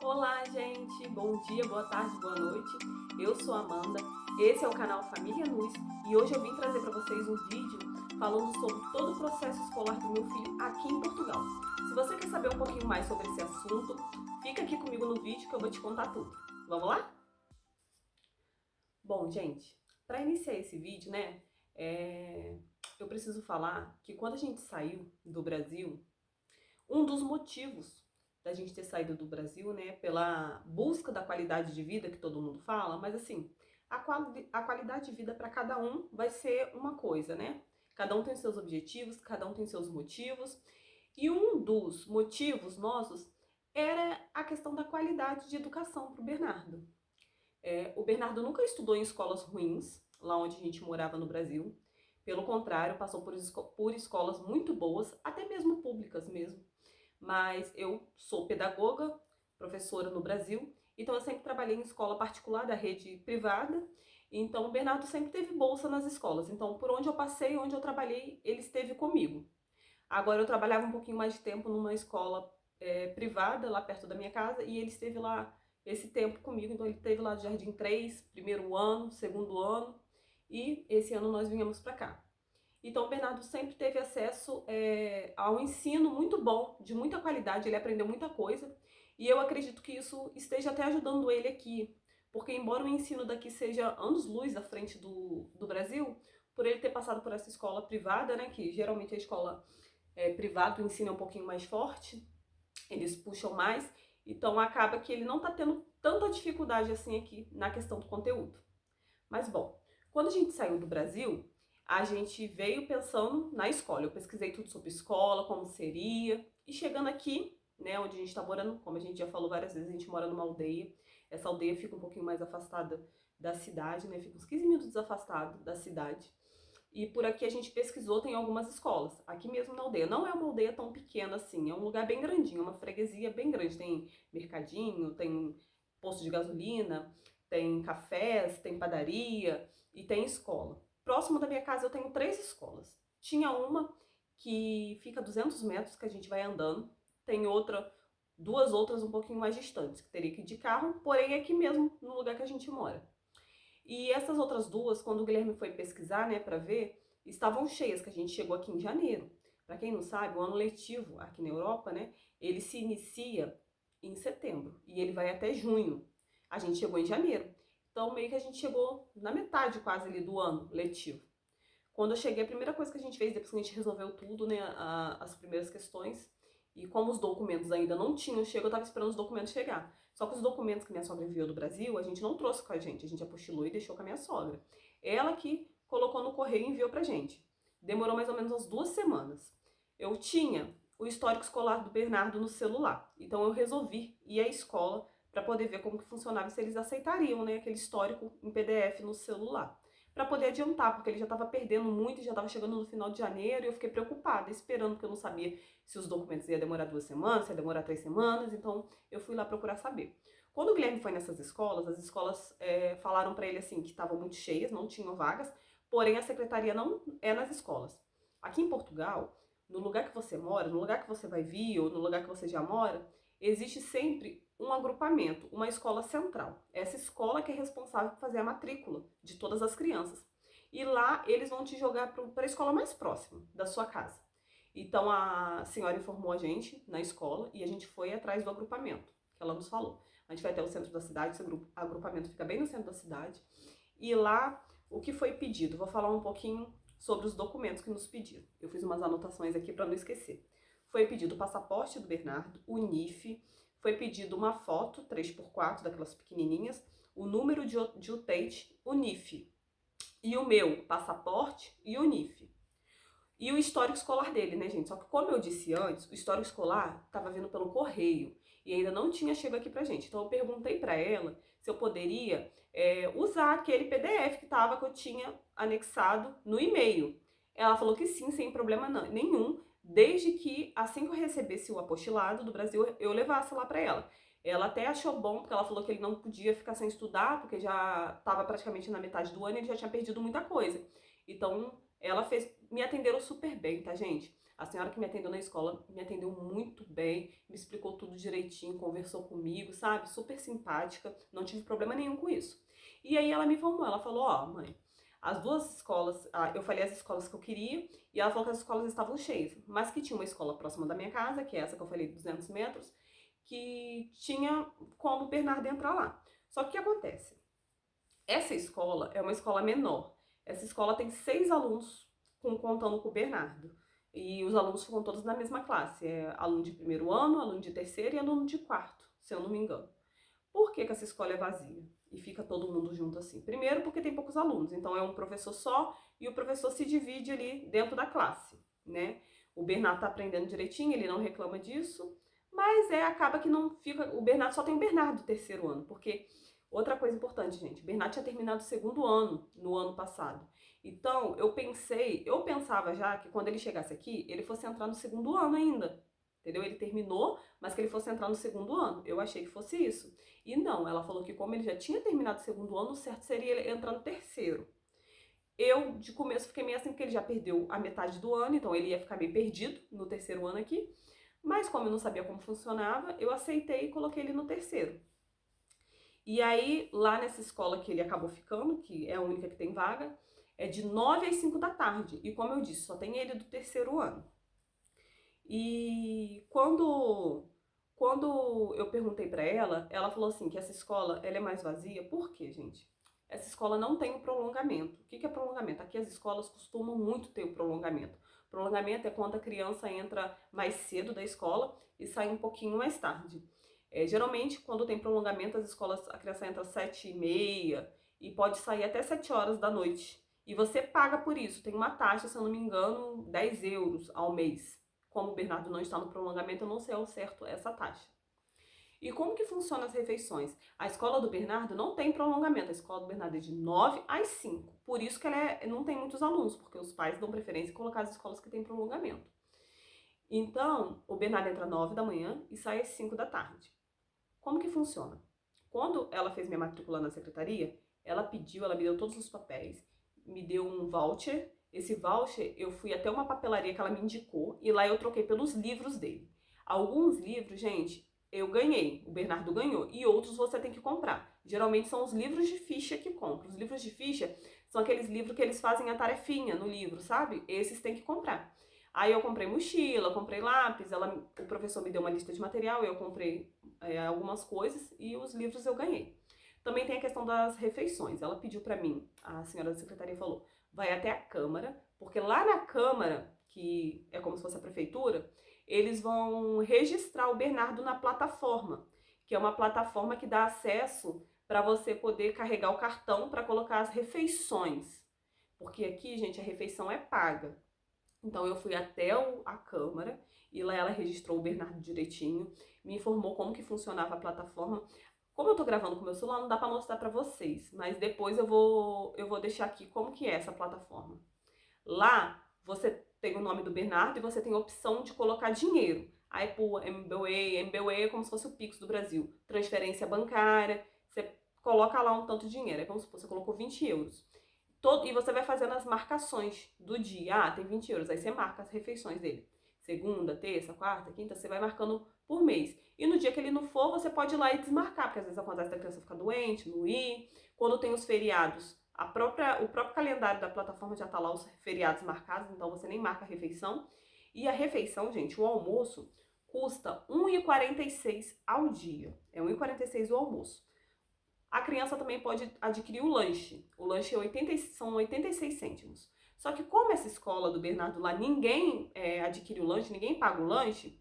Olá, gente! Bom dia, boa tarde, boa noite. Eu sou a Amanda, esse é o canal Família Nus e hoje eu vim trazer para vocês um vídeo falando sobre todo o processo escolar do meu filho aqui em Portugal. Se você quer saber um pouquinho mais sobre esse assunto, fica aqui comigo no vídeo que eu vou te contar tudo. Vamos lá? Bom, gente, para iniciar esse vídeo, né, eu preciso falar que quando a gente saiu do Brasil, um dos motivos da gente ter saído do Brasil, né, pela busca da qualidade de vida que todo mundo fala, mas assim, a qualidade de vida para cada um vai ser uma coisa, né? Cada um tem seus objetivos, cada um tem seus motivos, e um dos motivos nossos era a questão da qualidade de educação para o Bernardo. O Bernardo nunca estudou em escolas ruins, lá onde a gente morava no Brasil. Pelo contrário, passou por escolas muito boas, até mesmo públicas mesmo. Mas eu sou pedagoga, professora no Brasil, então eu sempre trabalhei em escola particular da rede privada. Então o Bernardo sempre teve bolsa nas escolas. Então por onde eu passei, onde eu trabalhei, ele esteve comigo. Agora eu trabalhava um pouquinho mais de tempo numa escola privada lá perto da minha casa e ele esteve lá esse tempo comigo. Então ele esteve lá do Jardim 3, primeiro ano, segundo ano e esse ano nós viemos para cá. Então o Bernardo sempre teve acesso a um ensino muito bom, de muita qualidade, ele aprendeu muita coisa e eu acredito que isso esteja até ajudando ele aqui, porque embora o ensino daqui seja anos-luz à frente do Brasil, por ele ter passado por essa escola privada, né, que geralmente a escola privada o ensino é um pouquinho mais forte, eles puxam mais, então acaba que ele não está tendo tanta dificuldade assim aqui na questão do conteúdo. Mas bom, quando a gente saiu do Brasil, a gente veio pensando na escola. Eu pesquisei tudo sobre escola, como seria. E chegando aqui, né, onde a gente tá morando, como a gente já falou várias vezes, a gente mora numa aldeia. Essa aldeia fica um pouquinho mais afastada da cidade, né? Fica uns 15 minutos afastado da cidade. E por aqui a gente pesquisou, tem algumas escolas. Aqui mesmo na aldeia. Não é uma aldeia tão pequena assim, é um lugar bem grandinho, uma freguesia bem grande. Tem mercadinho, tem posto de gasolina, tem cafés, tem padaria e tem escola. Próximo da minha casa eu tenho 3 escolas. Tinha uma que fica a 200 metros que a gente vai andando, tem outra, duas outras um pouquinho mais distantes, que teria que ir de carro, porém é aqui mesmo, no lugar que a gente mora. E essas outras duas, quando o Guilherme foi pesquisar, né, para ver, estavam cheias, que a gente chegou aqui em janeiro. Para quem não sabe, o ano letivo aqui na Europa, né, ele se inicia em setembro e ele vai até junho. A gente chegou em janeiro. Então, meio que a gente chegou na metade quase ali do ano letivo. Quando eu cheguei, a primeira coisa que a gente fez, depois que a gente resolveu tudo, né, as primeiras questões, e como os documentos ainda não tinham chego, eu tava esperando os documentos chegar. Só que os documentos que minha sogra enviou do Brasil, a gente não trouxe com a gente apostilou e deixou com a minha sogra. Ela que colocou no correio e enviou pra gente. Demorou mais ou menos umas 2 semanas. Eu tinha o histórico escolar do Bernardo no celular, então eu resolvi ir à escola para poder ver como que funcionava e se eles aceitariam, né, aquele histórico em PDF no celular para poder adiantar, porque ele já estava perdendo muito, já estava chegando no final de janeiro e eu fiquei preocupada, esperando, porque eu não sabia se os documentos iam demorar 2 semanas, se ia demorar 3 semanas, então eu fui lá procurar saber. Quando o Guilherme foi nessas escolas, as escolas falaram para ele assim que estavam muito cheias, não tinham vagas, porém a secretaria não é nas escolas. Aqui em Portugal, no lugar que você mora, no lugar que você vai vir ou no lugar que você já mora, existe sempre um agrupamento, uma escola central. Essa escola que é responsável por fazer a matrícula de todas as crianças. E lá eles vão te jogar para a escola mais próxima da sua casa. Então a senhora informou a gente na escola e a gente foi atrás do agrupamento, que ela nos falou. A gente vai até o centro da cidade, esse agrupamento fica bem no centro da cidade. E lá, o que foi pedido? Vou falar um pouquinho sobre os documentos que nos pediram. Eu fiz umas anotações aqui para não esquecer. Foi pedido o passaporte do Bernardo, o NIF, foi pedido uma foto 3x4 daquelas pequenininhas, o número de UTEIT, o NIF, e o meu passaporte e o NIF. E o histórico escolar dele, né, gente? Só que como eu disse antes, o histórico escolar estava vindo pelo correio e ainda não tinha chegado aqui pra gente. Então eu perguntei pra ela se eu poderia usar aquele PDF que eu tinha anexado no e-mail. Ela falou que sim, sem problema nenhum, desde que assim que eu recebesse o apostilado do Brasil, eu levasse lá pra ela. Ela até achou bom, porque ela falou que ele não podia ficar sem estudar, porque já estava praticamente na metade do ano e ele já tinha perdido muita coisa. Então, me atenderam super bem, tá, gente? A senhora que me atendeu na escola me atendeu muito bem, me explicou tudo direitinho, conversou comigo, sabe? Super simpática, não tive problema nenhum com isso. E aí ela me informou, ela falou, ó, mãe, as duas escolas, eu falei as escolas que eu queria, e ela falou que as escolas estavam cheias, mas que tinha uma escola próxima da minha casa, que é essa que eu falei, 200 metros, que tinha como o Bernardo entrar lá. Só que o que acontece? Essa escola é uma escola menor. Essa escola tem 6 alunos, contando com o Bernardo. E os alunos ficam todos na mesma classe. É aluno de primeiro ano, aluno de terceiro e aluno de quarto, se eu não me engano. Por que essa escola é vazia? E fica todo mundo junto assim? Primeiro porque tem poucos alunos, então é um professor só e o professor se divide ali dentro da classe, né? O Bernardo tá aprendendo direitinho, ele não reclama disso, mas acaba que não fica. O Bernardo só tem o Bernardo do terceiro ano, porque outra coisa importante, gente, o Bernardo tinha terminado o segundo ano no ano passado. Então, eu pensava já que quando ele chegasse aqui, ele fosse entrar no segundo ano ainda. Entendeu? Ele terminou, mas que ele fosse entrar no segundo ano. Eu achei que fosse isso. E não, ela falou que como ele já tinha terminado o segundo ano, o certo seria ele entrar no terceiro. Eu, de começo, fiquei meio assim, porque ele já perdeu a metade do ano, então ele ia ficar meio perdido no terceiro ano aqui. Mas como eu não sabia como funcionava, eu aceitei e coloquei ele no terceiro. E aí, lá nessa escola que ele acabou ficando, que é a única que tem vaga, é de 9 às 5 da tarde. E como eu disse, só tem ele do terceiro ano. E quando eu perguntei pra ela, ela falou assim que essa escola ela é mais vazia. Por quê, gente? Essa escola não tem o prolongamento. O que é prolongamento? Aqui as escolas costumam muito ter o prolongamento. Prolongamento é quando a criança entra mais cedo da escola e sai um pouquinho mais tarde. Geralmente, quando tem prolongamento, as escolas, a criança entra às 7h30 e pode sair até 7 horas da noite. E você paga por isso. Tem uma taxa, se eu não me engano, 10 euros ao mês. Como o Bernardo não está no prolongamento, eu não sei ao certo essa taxa. E como que funciona as refeições? A escola do Bernardo não tem prolongamento. A escola do Bernardo é de 9 às 5. Por isso que ela não tem muitos alunos, porque os pais dão preferência em colocar as escolas que têm prolongamento. Então, o Bernardo entra às 9 da manhã e sai às 5 da tarde. Como que funciona? Quando ela fez minha matrícula na secretaria, ela me deu todos os papéis, me deu um voucher. Esse voucher eu fui até uma papelaria que ela me indicou e lá eu troquei pelos livros dele. Alguns livros, gente, eu ganhei, o Bernardo ganhou, e outros você tem que comprar. Geralmente são os livros de ficha que compra. Os livros de ficha são aqueles livros que eles fazem a tarefinha no livro, sabe? Esses tem que comprar. Aí eu comprei mochila, comprei lápis, o professor me deu uma lista de material, eu comprei algumas coisas e os livros eu ganhei. Também tem a questão das refeições. Ela pediu pra mim, a senhora da secretaria falou, vai até a Câmara, porque lá na Câmara, que é como se fosse a prefeitura, eles vão registrar o Bernardo na plataforma, que é uma plataforma que dá acesso para você poder carregar o cartão para colocar as refeições. Porque aqui, gente, a refeição é paga. Então eu fui até a Câmara e lá ela registrou o Bernardo direitinho, me informou como que funcionava a plataforma. Como eu tô gravando com o meu celular, não dá pra mostrar pra vocês, mas depois eu vou deixar aqui como que é essa plataforma. Lá você tem o nome do Bernardo e você tem a opção de colocar dinheiro. Aí por MBWay é como se fosse o Pix do Brasil. Transferência bancária, você coloca lá um tanto de dinheiro. Aí vamos supor, você colocou 20 euros. E você vai fazendo as marcações do dia. Ah, tem 20 euros. Aí você marca as refeições dele. Segunda, terça, quarta, quinta, você vai marcando por mês. E no dia que ele não for, você pode ir lá e desmarcar, porque às vezes acontece da criança ficar doente, não ir. Quando tem os feriados, o próprio calendário da plataforma já tá lá os feriados marcados, então você nem marca a refeição. E a refeição, gente, o almoço custa R$ 1,46 ao dia. É R$ 1,46 o almoço. A criança também pode adquirir o lanche. O lanche são 86 cêntimos. Só que como essa escola do Bernardo lá, ninguém adquire o lanche, ninguém paga o lanche,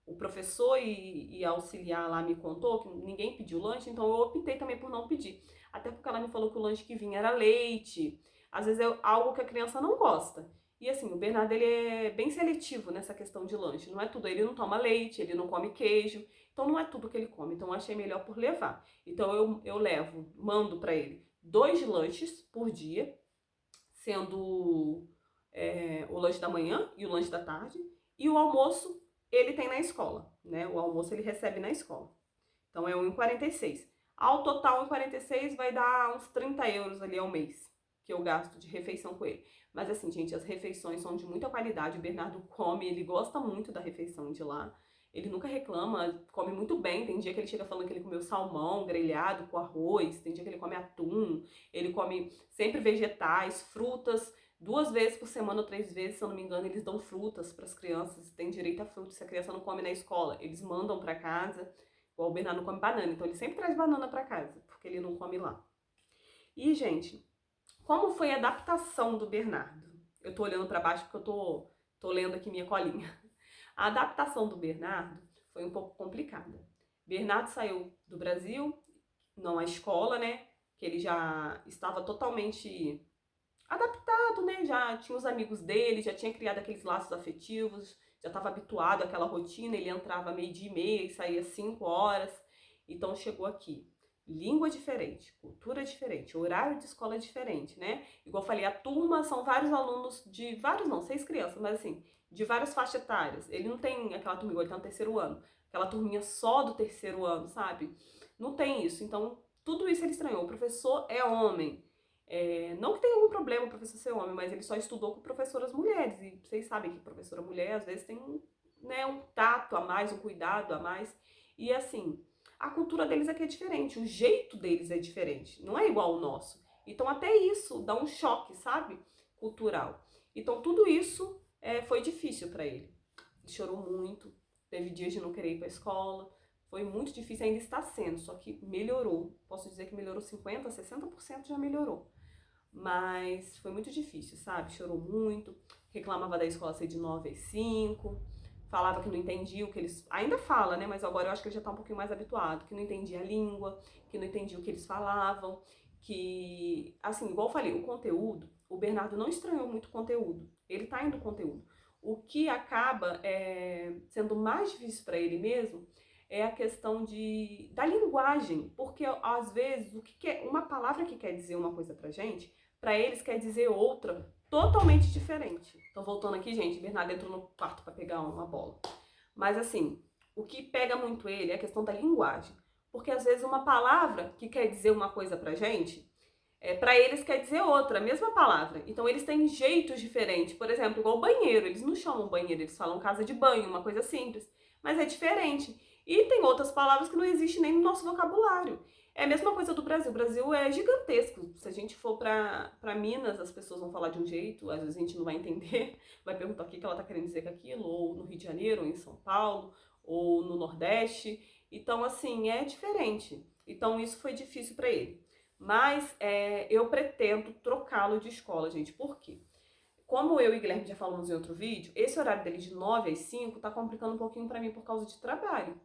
o professor e a auxiliar lá me contou que ninguém pediu lanche, então eu optei também por não pedir. Até porque ela me falou que o lanche que vinha era leite. Às vezes é algo que a criança não gosta. E assim, o Bernardo ele é bem seletivo nessa questão de lanche. Não é tudo, ele não toma leite, ele não come queijo. Então não é tudo que ele come. Então eu achei melhor por levar. Então eu mando pra ele 2 lanches por dia, sendo o lanche da manhã e o lanche da tarde. E o almoço ele tem na escola, né? O almoço ele recebe na escola. Então é 1,46. Ao total, 1,46 vai dar uns 30 euros ali ao mês, que eu gasto de refeição com ele. Mas assim, gente, as refeições são de muita qualidade. O Bernardo come, ele gosta muito da refeição de lá. Ele nunca reclama, come muito bem. Tem dia que ele chega falando que ele comeu salmão grelhado com arroz, tem dia que ele come atum, ele come sempre vegetais, frutas. 2 vezes por semana ou 3 vezes, se eu não me engano, eles dão frutas para as crianças, tem direito a frutas. Se a criança não come na escola, eles mandam para casa. Igual o Bernardo não come banana, então ele sempre traz banana para casa, porque ele não come lá. E, gente, como foi a adaptação do Bernardo? Eu tô olhando para baixo porque eu tô lendo aqui minha colinha. A adaptação do Bernardo foi um pouco complicada. Bernardo saiu do Brasil, não a escola, né? Que ele já estava totalmente adaptado, né? Já tinha os amigos dele, já tinha criado aqueles laços afetivos, já estava habituado àquela rotina. Ele entrava 12h30 e saía 5 horas. Então chegou aqui. Língua diferente, cultura diferente, horário de escola diferente, né? Igual eu falei, a turma são vários alunos de vários, não, 6 crianças, mas assim, de várias faixas etárias. Ele não tem aquela turma igual ele tá no terceiro ano, aquela turminha só do terceiro ano, sabe? Não tem isso. Então, tudo isso ele estranhou. O professor é homem. Não que tenha algum problema o professor ser homem, mas ele só estudou com professoras mulheres. E vocês sabem que professora mulher, às vezes, tem um tato a mais, um cuidado a mais. E assim, a cultura deles aqui é diferente, o jeito deles é diferente, não é igual ao nosso. Então até isso dá um choque, sabe? Cultural. Então tudo isso foi difícil para ele. Ele chorou muito, teve dias de não querer ir para a escola, foi muito difícil, ainda está sendo, só que melhorou. Posso dizer que melhorou 50%, 60% já melhorou. Mas foi muito difícil, sabe? Chorou muito, reclamava da escola ser de 9 às 5, falava que não entendia o que eles... Ainda fala, né? Mas agora eu acho que ele já tá um pouquinho mais habituado, que não entendia a língua, que não entendia o que eles falavam, que... Assim, igual eu falei, o conteúdo, o Bernardo não estranhou muito o conteúdo, ele tá indo conteúdo. O que acaba sendo mais difícil para ele mesmo é a questão da linguagem, porque às vezes uma palavra que quer dizer uma coisa pra gente, pra eles quer dizer outra totalmente diferente. Então voltando aqui, gente, Bernardo entrou no quarto para pegar uma bola. Mas assim, o que pega muito ele é a questão da linguagem, porque às vezes uma palavra que quer dizer uma coisa pra gente, para eles quer dizer outra, a mesma palavra. Então eles têm jeitos diferentes. Por exemplo, igual banheiro, eles não chamam banheiro, eles falam casa de banho, uma coisa simples, mas é diferente. E tem outras palavras que não existem nem no nosso vocabulário. É a mesma coisa do Brasil. O Brasil é gigantesco. Se a gente for pra Minas, as pessoas vão falar de um jeito, às vezes a gente não vai entender, vai perguntar o que ela tá querendo dizer com aquilo, ou no Rio de Janeiro, ou em São Paulo, ou no Nordeste. Então, assim, é diferente. Então, isso foi difícil para ele. Mas eu pretendo trocá-lo de escola, gente. Por quê? Como eu e Guilherme já falamos em outro vídeo, esse horário dele de 9 às 5 tá complicando um pouquinho pra mim por causa de trabalho.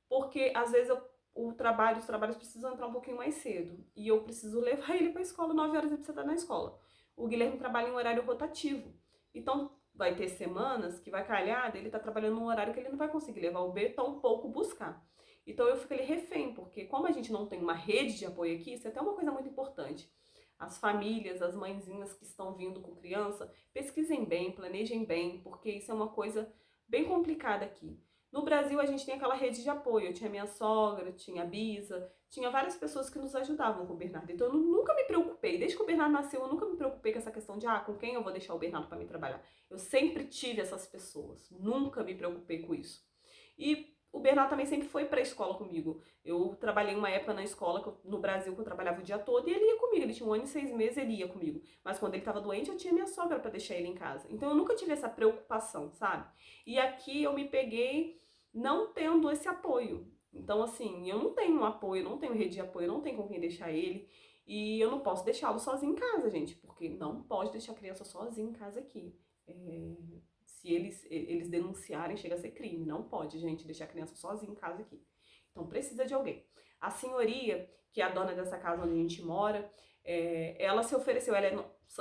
Porque às vezes os trabalhos precisam entrar um pouquinho mais cedo. E eu preciso levar ele pra escola, 9 horas ele precisa estar na escola. O Guilherme trabalha em um horário rotativo. Então vai ter semanas que vai calhar dele tá trabalhando num horário que ele não vai conseguir levar o B, tampouco buscar. Então eu fico ali refém, porque como a gente não tem uma rede de apoio aqui, isso é até uma coisa muito importante. As famílias, as mãezinhas que estão vindo com criança, pesquisem bem, planejem bem, porque isso é uma coisa bem complicada aqui. No Brasil a gente tem aquela rede de apoio, eu tinha minha sogra, tinha a Bisa, tinha várias pessoas que nos ajudavam com o Bernardo. Então eu nunca me preocupei, desde que o Bernardo nasceu, eu nunca me preocupei com essa questão de com quem eu vou deixar o Bernardo para me trabalhar. Eu sempre tive essas pessoas, nunca me preocupei com isso. E o Bernardo também sempre foi para a escola comigo. Eu trabalhei uma época na escola, no Brasil, que eu trabalhava o dia todo, e ele ia comigo. Ele tinha 1 ano e 6 meses, ele ia comigo. Mas quando ele estava doente, eu tinha minha sogra para deixar ele em casa. Então eu nunca tive essa preocupação, sabe? E aqui eu me peguei não tendo esse apoio. Então, assim, eu não tenho um apoio, não tenho rede de apoio, não tenho com quem deixar ele. E eu não posso deixá-lo sozinho em casa, gente, porque não pode deixar a criança sozinha em casa aqui. Se eles denunciarem, chega a ser crime. Não pode, gente, deixar a criança sozinha em casa aqui. Então precisa de alguém. A senhoria, que é a dona dessa casa onde a gente mora, ela se ofereceu,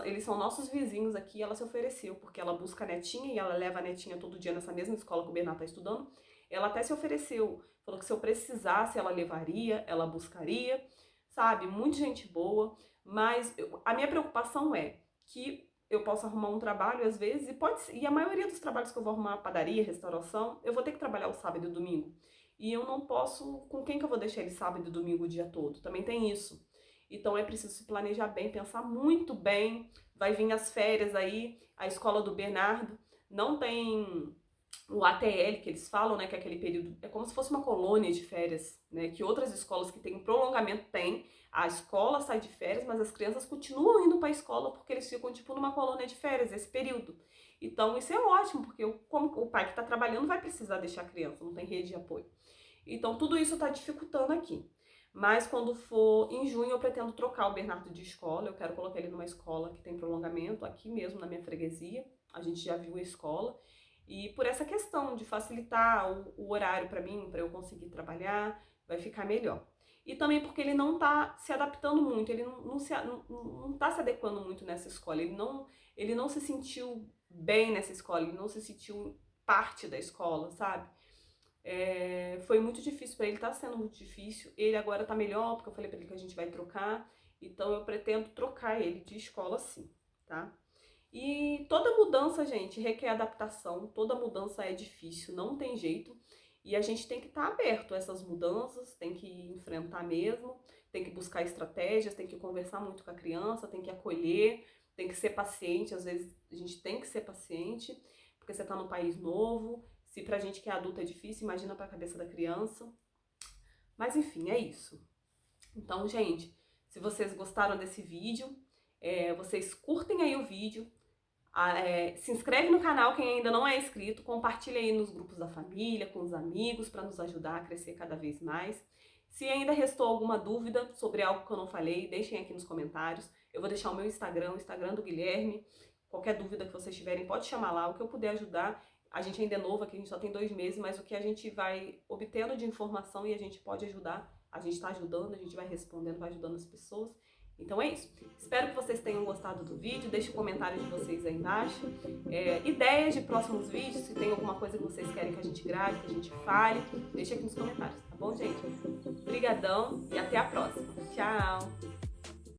eles são nossos vizinhos aqui, ela se ofereceu, porque ela busca a netinha e ela leva a netinha todo dia nessa mesma escola que o Bernardo está estudando. Ela até se ofereceu, falou que se eu precisasse, ela levaria, ela buscaria, sabe? Muita gente boa, mas a minha preocupação é que eu posso arrumar um trabalho às vezes, e a maioria dos trabalhos que eu vou arrumar, padaria, restauração, eu vou ter que trabalhar o sábado e o domingo. E eu não posso, com quem que eu vou deixar ele sábado e domingo o dia todo? Também tem isso. Então é preciso se planejar bem, pensar muito bem. Vai vir as férias aí, a escola do Bernardo não tem o ATL que eles falam, né, que é aquele período, é como se fosse uma colônia de férias, né, que outras escolas que têm prolongamento têm. A escola sai de férias, mas as crianças continuam indo para a escola porque eles ficam tipo numa colônia de férias esse período. Então isso é ótimo, porque como o pai que está trabalhando vai precisar deixar a criança, não tem rede de apoio. Então tudo isso está dificultando aqui. Mas quando for em junho eu pretendo trocar o Bernardo de escola, eu quero colocar ele numa escola que tem prolongamento aqui mesmo na minha freguesia. A gente já viu a escola. E por essa questão de facilitar o horário para mim, para eu conseguir trabalhar, vai ficar melhor. E também porque ele não está se adaptando muito, ele não tá se adequando muito nessa escola, ele não se sentiu bem nessa escola, ele não se sentiu parte da escola, sabe? Foi muito difícil para ele, tá sendo muito difícil. Ele agora tá melhor, porque eu falei para ele que a gente vai trocar, então eu pretendo trocar ele de escola sim, tá? E toda mudança, gente, requer adaptação, toda mudança é difícil, não tem jeito. E a gente tem que estar aberto a essas mudanças, tem que enfrentar mesmo, tem que buscar estratégias, tem que conversar muito com a criança, tem que acolher, tem que ser paciente. Às vezes a gente tem que ser paciente, porque você está num país novo. Se pra gente que é adulto é difícil, imagina pra cabeça da criança. Mas enfim, é isso. Então, gente, se vocês gostaram desse vídeo, vocês curtem aí o vídeo, se inscreve no canal quem ainda não é inscrito, compartilha aí nos grupos da família, com os amigos, para nos ajudar a crescer cada vez mais. Se ainda restou alguma dúvida sobre algo que eu não falei, deixem aqui nos comentários. Eu vou deixar o meu Instagram, o Instagram do Guilherme. Qualquer dúvida que vocês tiverem, pode chamar lá, o que eu puder ajudar. A gente ainda é novo aqui, a gente só tem 2 meses, mas o que a gente vai obtendo de informação e a gente pode ajudar, a gente está ajudando, a gente vai respondendo, vai ajudando as pessoas. Então é isso. Espero que vocês tenham gostado do vídeo. Deixe o comentário de vocês aí embaixo. Ideias de próximos vídeos, se tem alguma coisa que vocês querem que a gente grave, que a gente fale, deixe aqui nos comentários, tá bom, gente? Obrigadão e até a próxima. Tchau!